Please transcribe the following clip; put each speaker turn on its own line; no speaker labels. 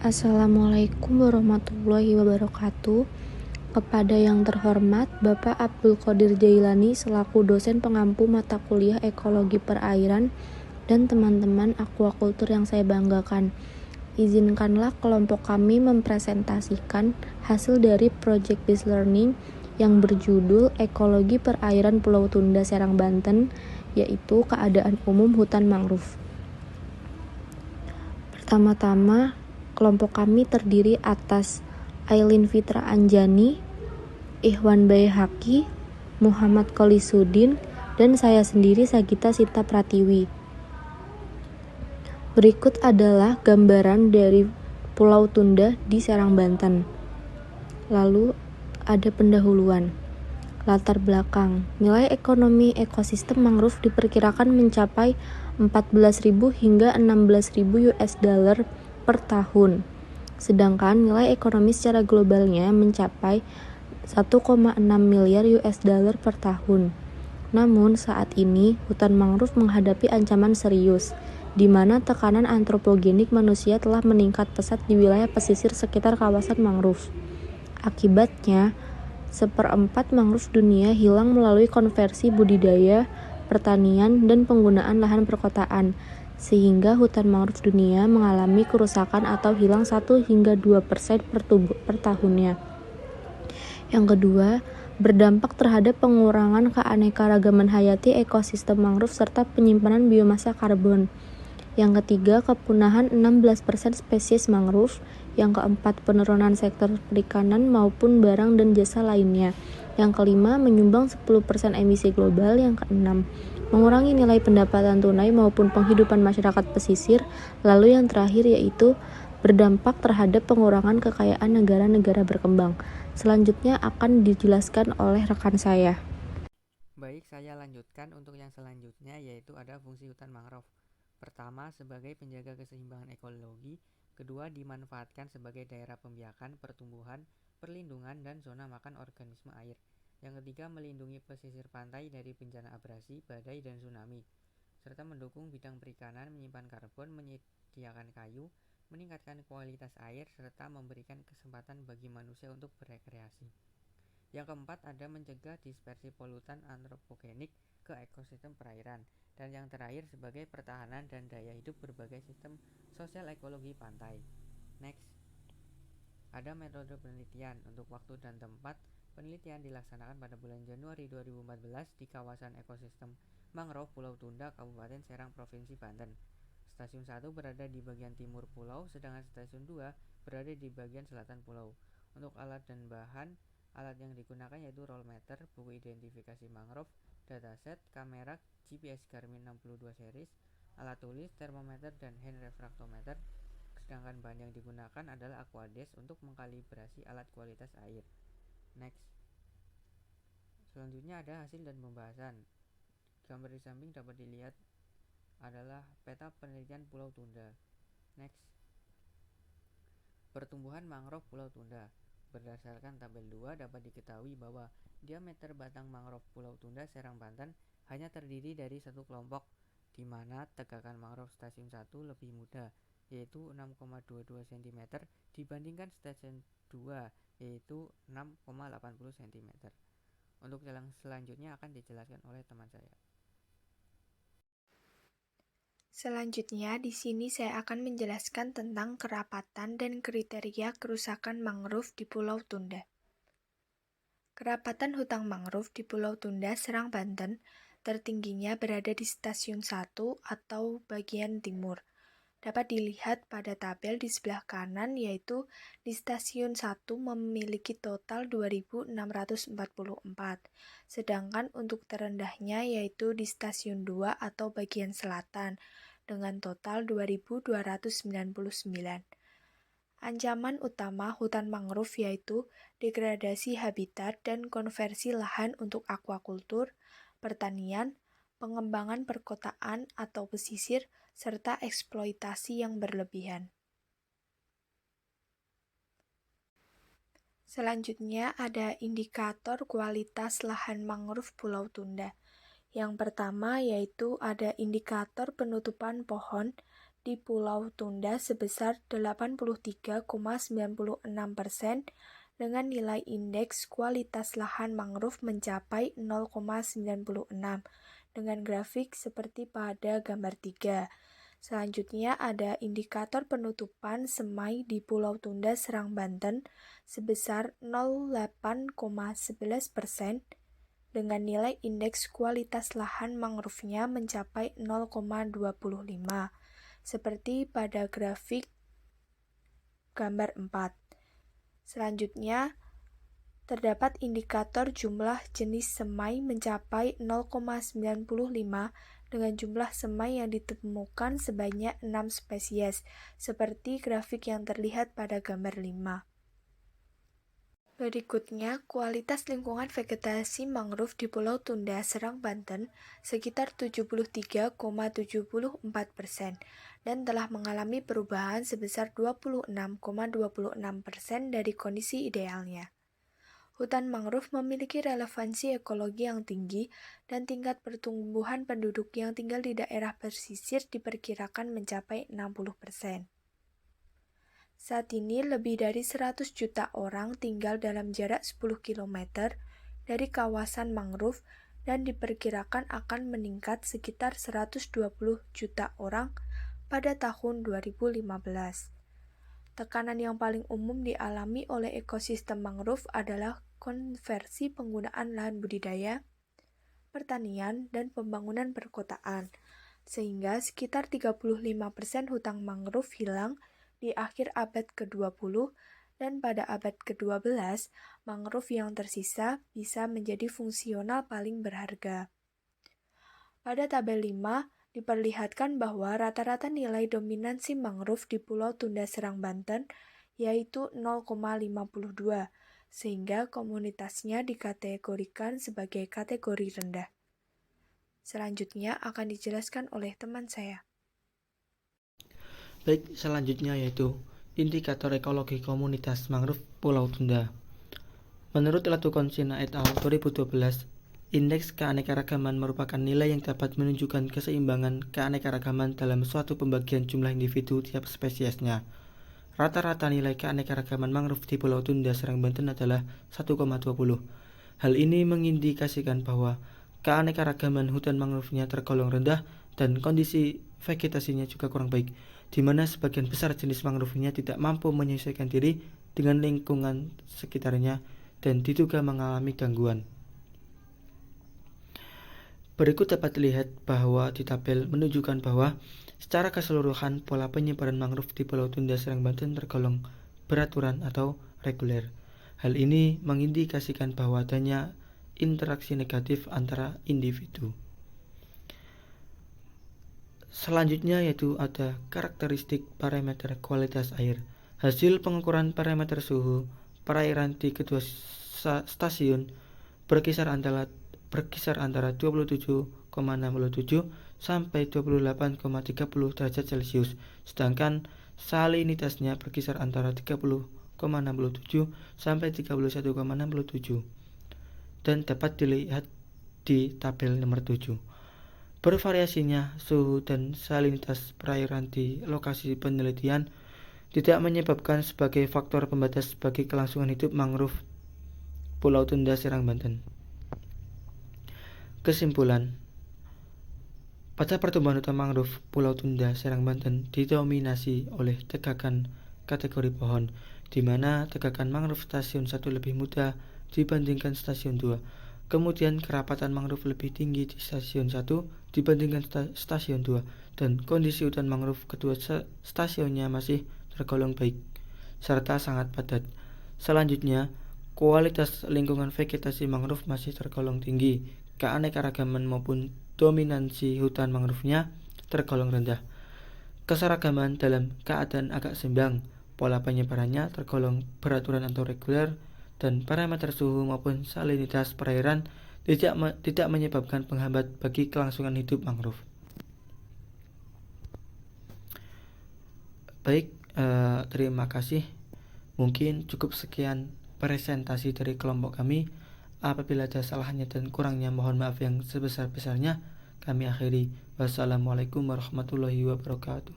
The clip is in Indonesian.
Assalamualaikum warahmatullahi wabarakatuh. Kepada yang terhormat Bapak Abdul Qadir Jailani selaku dosen pengampu mata kuliah Ekologi Perairan dan teman-teman akuakultur yang saya banggakan. Izinkanlah kelompok kami mempresentasikan hasil dari Project Based Learning yang berjudul Ekologi Perairan Pulau Tunda Serang Banten, yaitu keadaan umum hutan mangrove. Pertama-tama, kelompok kami terdiri atas Ailin Fitra Anjani, Ikhwan Baihaqi, Muhammad Qolisuddin, dan saya sendiri Sagita Sita Pratiwi. Berikut adalah gambaran dari Pulau Tunda di Serang, Banten. Lalu ada pendahuluan. Latar belakang, nilai ekonomi ekosistem mangrove diperkirakan mencapai 14.000 hingga 16.000 US dollar per tahun. Sedangkan nilai ekonomi secara globalnya mencapai 1,6 miliar US dollar per tahun. Namun saat ini hutan mangrove menghadapi ancaman serius, di mana tekanan antropogenik manusia telah meningkat pesat di wilayah pesisir sekitar kawasan mangrove. Akibatnya, 1/4 mangrove dunia hilang melalui konversi budidaya, pertanian, dan penggunaan lahan perkotaan, sehingga hutan mangrove dunia mengalami kerusakan atau hilang 1 hingga 2% per tahunnya. Yang kedua, berdampak terhadap pengurangan keanekaragaman hayati ekosistem mangrove serta penyimpanan biomasa karbon. Yang ketiga, kepunahan 16% spesies mangrove. Yang keempat, penurunan sektor perikanan maupun barang dan jasa lainnya. Yang kelima, menyumbang 10% emisi global. Yang keenam, mengurangi nilai pendapatan tunai maupun penghidupan masyarakat pesisir. Lalu yang terakhir yaitu berdampak terhadap pengurangan kekayaan negara-negara berkembang. Selanjutnya akan dijelaskan oleh rekan saya.
Baik, saya lanjutkan untuk yang selanjutnya, yaitu ada fungsi hutan mangrove. Pertama, sebagai penjaga keseimbangan ekologi. Kedua, dimanfaatkan sebagai daerah pembiakan, pertumbuhan, perlindungan, dan zona makan organisme air. Yang ketiga, melindungi pesisir pantai dari bencana abrasi, badai, dan tsunami, serta mendukung bidang perikanan, menyimpan karbon, menyediakan kayu, meningkatkan kualitas air, serta memberikan kesempatan bagi manusia untuk berekreasi. Yang keempat, ada mencegah dispersi polutan antropogenik ke ekosistem perairan. Dan yang terakhir, sebagai pertahanan dan daya hidup berbagai sistem sosial ekologi pantai. Next, ada metode penelitian. Untuk waktu dan tempat, penelitian dilaksanakan pada bulan Januari 2014 di kawasan ekosistem mangrove Pulau Tunda, Kabupaten Serang, Provinsi Banten. Stasiun 1 berada di bagian timur pulau, sedangkan stasiun 2 berada di bagian selatan pulau. Untuk alat dan bahan, alat yang digunakan yaitu roll meter, buku identifikasi mangrove, dataset, kamera GPS Garmin 62 series, alat tulis, termometer, dan hand refractometer. Sedangkan bahan yang digunakan adalah Aquades untuk mengkalibrasi alat kualitas air. Next, selanjutnya ada hasil dan pembahasan. Gambar di samping dapat dilihat adalah peta penelitian Pulau Tunda. Next, pertumbuhan mangrove Pulau Tunda. Berdasarkan tabel 2 dapat diketahui bahwa diameter batang mangrove Pulau Tunda Serang, Banten hanya terdiri dari satu kelompok, di mana tegakan mangrove stasiun 1 lebih muda, yaitu 6,22 cm dibandingkan stasiun 2, yaitu 6,80 cm. Untuk yang selanjutnya akan dijelaskan oleh teman saya.
Selanjutnya, di sini saya akan menjelaskan tentang kerapatan dan kriteria kerusakan mangrove di Pulau Tunda. Kerapatan hutan mangrove di Pulau Tunda, Serang, Banten, tertingginya berada di stasiun 1 atau bagian timur. Dapat dilihat pada tabel di sebelah kanan, yaitu di stasiun 1 memiliki total 2.644, sedangkan untuk terendahnya yaitu di stasiun 2 atau bagian selatan, dengan total 2.299. Ancaman utama hutan mangrove yaitu degradasi habitat dan konversi lahan untuk aquakultur, pertanian, pengembangan perkotaan atau pesisir, serta eksploitasi yang berlebihan. Selanjutnya ada indikator kualitas lahan mangrove Pulau Tunda. Yang pertama yaitu ada indikator penutupan pohon di Pulau Tunda sebesar 83,96% dengan nilai indeks kualitas lahan mangrove mencapai 0,96 dengan grafik seperti pada gambar 3. Selanjutnya ada indikator penutupan semai di Pulau Tunda, Serang, Banten sebesar 0,8,11% dengan nilai indeks kualitas lahan mangrove-nya mencapai 0,25 seperti pada grafik gambar 4. Selanjutnya, terdapat indikator jumlah jenis semai mencapai 0,95 dengan jumlah semai yang ditemukan sebanyak 6 spesies, seperti grafik yang terlihat pada gambar 5. Berikutnya, kualitas lingkungan vegetasi mangrove di Pulau Tunda, Serang, Banten sekitar 73,74% dan telah mengalami perubahan sebesar 26,26% dari kondisi idealnya. Hutan mangrove memiliki relevansi ekologi yang tinggi dan tingkat pertumbuhan penduduk yang tinggal di daerah pesisir diperkirakan mencapai 60%. Saat ini lebih dari 100 juta orang tinggal dalam jarak 10 km dari kawasan mangrove dan diperkirakan akan meningkat sekitar 120 juta orang pada tahun 2015. Tekanan yang paling umum dialami oleh ekosistem mangrove adalah konversi penggunaan lahan budidaya, pertanian, dan pembangunan perkotaan, sehingga sekitar 35% hutan mangrove hilang di akhir abad ke-20 dan pada abad ke-12, mangrove yang tersisa bisa menjadi fungsional paling berharga. Pada tabel 5, diperlihatkan bahwa rata-rata nilai dominansi mangrove di Pulau Tunda, Serang, Banten yaitu 0,52, sehingga komunitasnya dikategorikan sebagai kategori rendah. Selanjutnya akan dijelaskan oleh teman saya.
Baik, selanjutnya yaitu indikator ekologi komunitas mangrove Pulau Tunda. Menurut Latukon Sina et al. 2012, indeks keanekaragaman merupakan nilai yang dapat menunjukkan keseimbangan keanekaragaman dalam suatu pembagian jumlah individu tiap spesiesnya. Rata-rata nilai keanekaragaman mangrove di Pulau Tunda, Serang, Banten adalah 1,20. Hal ini mengindikasikan bahwa keanekaragaman hutan mangrove-nya tergolong rendah dan kondisi vegetasinya juga kurang baik, di mana sebagian besar jenis mangrove-nya tidak mampu menyesuaikan diri dengan lingkungan sekitarnya dan diduga mengalami gangguan. Berikut dapat dilihat bahwa di tabel menunjukkan bahwa secara keseluruhan pola penyebaran mangrove di Pulau Tunda, Serang, Banten tergolong beraturan atau reguler. Hal ini mengindikasikan bahwa adanya interaksi negatif antara individu. Selanjutnya yaitu ada karakteristik parameter kualitas air. Hasil pengukuran parameter suhu perairan di kedua stasiun berkisar antara 27,67 sampai 28,30 derajat Celcius, sedangkan salinitasnya berkisar antara 30,67 sampai 31,67 dan dapat dilihat di tabel nomor 7. Bervariasinya suhu dan salinitas perairan di lokasi penelitian tidak menyebabkan sebagai faktor pembatas bagi kelangsungan hidup mangrove Pulau Tunda, Serang, Banten. Kesimpulan, pada pertumbuhan hutan mangrove Pulau Tunda, Serang, Banten didominasi oleh tegakan kategori pohon, di mana tegakan mangrove stasiun 1 lebih muda dibandingkan stasiun 2. Kemudian kerapatan mangrove lebih tinggi di stasiun 1 dibandingkan stasiun 2, dan kondisi hutan mangrove kedua stasiunnya masih tergolong baik, serta sangat padat. Selanjutnya, kualitas lingkungan vegetasi mangrove masih tergolong tinggi. Keanekaragaman maupun dominansi hutan mangrove-nya tergolong rendah. Keseragaman dalam keadaan agak seimbang, pola penyebarannya tergolong beraturan atau reguler, dan parameter suhu maupun salinitas perairan tidak menyebabkan penghambat bagi kelangsungan hidup mangrove. Baik, terima kasih. Mungkin cukup sekian presentasi dari kelompok kami. Apabila ada salahnya dan kurangnya mohon maaf yang sebesar-besarnya. Kami akhiri. Wassalamualaikum warahmatullahi wabarakatuh.